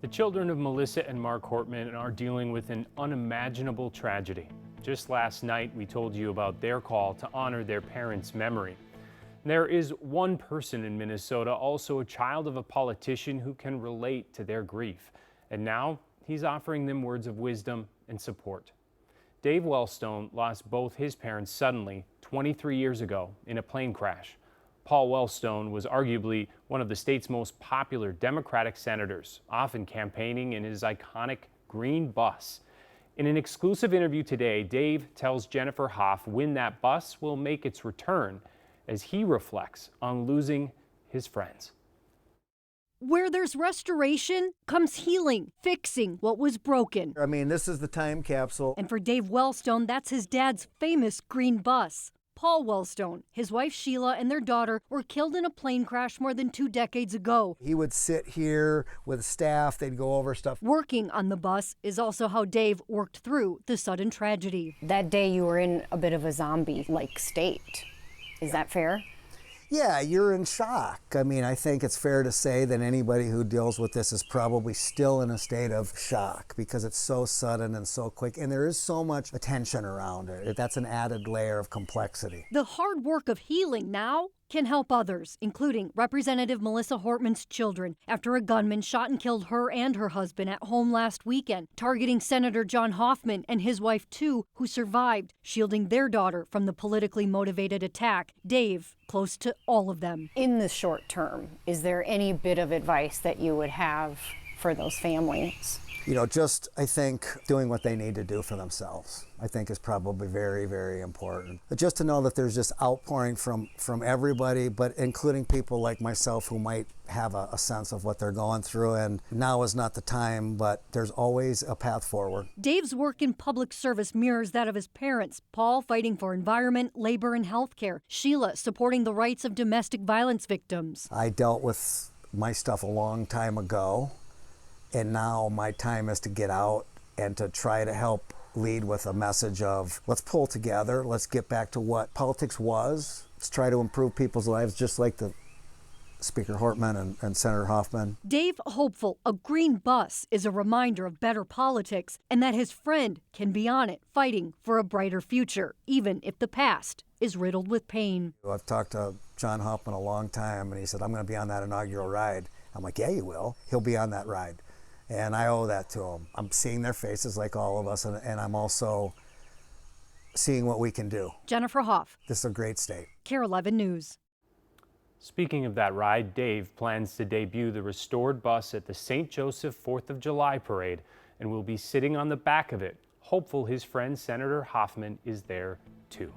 The children of Melissa and Mark Hortman are dealing with an unimaginable tragedy. Just last night, we told you about their call to honor their parents' memory. There is one person in Minnesota, also a child of a politician, who can relate to their grief. And now he's offering them words of wisdom and support. Dave Wellstone lost both his parents suddenly 23 years ago in a plane crash. Paul Wellstone was arguably one of the state's most popular Democratic senators, often campaigning in his iconic green bus. In an exclusive interview today, Dave tells Jennifer Hoff when that bus will make its return as he reflects on losing his friends. Where there's restoration comes healing, fixing what was broken. I mean, this is the time capsule. And for Dave Wellstone, that's his dad's famous green bus. Paul Wellstone, his wife Sheila, and their daughter were killed in a plane crash more than 2 decades ago. He would sit here with staff, they'd go over stuff. Working on the bus is also how Dave worked through the sudden tragedy. That day you were in a bit of a zombie-like state. Is that fair? Yeah, you're in shock. I mean, I think it's fair to say that anybody who deals with this is probably still in a state of shock because it's so sudden and so quick, and there is so much attention around it. That's an added layer of complexity. The hard work of healing now can help others, including Representative Melissa Hortman's children, after a gunman shot and killed her and her husband at home last weekend, targeting Senator John Hoffman and his wife, too, who survived, shielding their daughter from the politically motivated attack. Dave, close to all of them. In the short term, is there any bit of advice that you would have for those families? You know, just, I think, doing what they need to do for themselves, I think is probably very, very important. But just to know that there's this outpouring from everybody, but including people like myself who might have a sense of what they're going through. And now is not the time, but there's always a path forward. Dave's work in public service mirrors that of his parents. Paul fighting for environment, labor, and health care. Sheila supporting the rights of domestic violence victims. I dealt with my stuff a long time ago. And now my time is to get out and to try to help lead with a message of let's pull together, let's get back to what politics was, let's try to improve people's lives just like the Speaker Hortman and Senator Hoffman. Dave hopeful a green bus is a reminder of better politics and that his friend can be on it fighting for a brighter future, even if the past is riddled with pain. I've talked to John Hoffman a long time and he said, I'm going to be on that inaugural ride. I'm like, yeah, you will. He'll be on that ride. And I owe that to them. I'm seeing their faces like all of us, and I'm also seeing what we can do. Jennifer Hoff. This is a great state. KARE 11 News. Speaking of that ride, Dave plans to debut the restored bus at the St. Joseph 4th of July parade and will be sitting on the back of it, hopeful his friend Senator Hoffman is there too.